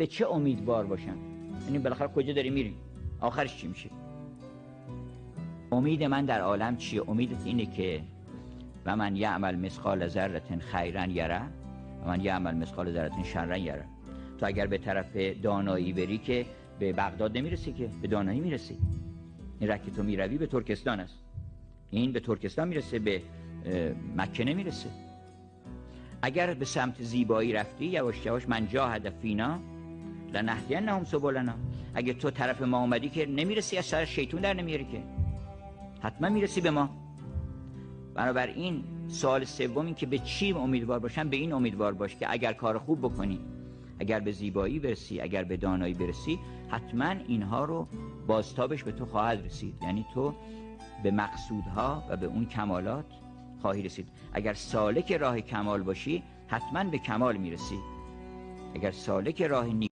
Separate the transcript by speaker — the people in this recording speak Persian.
Speaker 1: به چه امیدوار باشم؟ یعنی بالاخره کجا داری میری؟ آخرش چی میشه؟ امید من در عالم چیه؟ امیدت اینه که و من یعمل مثقال ذره خیرا یره و من یعمل مثقال ذره شرا یره. تو اگر به طرف دانایی بری که به بغداد نمیرسی، که به دانایی میرسی. این راه که تو میروی به ترکستان است، این به ترکستان میرسه، به مکه نمیرسه. اگر به سمت زیبایی رفتی، یواش یواش من جاهد فینا لنهدینهم سبلنا. اگه تو طرف ما اومدی که نمیرسی، از سر شیطون در نمیاری، که حتما میرسی به ما. بنابراین سوال سوم این که به چی امیدوار باشم؟ به این امیدوار باش که اگر کار خوب بکنی، اگر به زیبایی برسی، اگر به دانایی برسی، حتما اینها رو بازتابش به تو خواهد رسید. یعنی تو به مقصودها و به اون کمالات خواهی رسید. اگر سالک راه کمال باشی، حتما به کمال میرسی. اگر سالک راه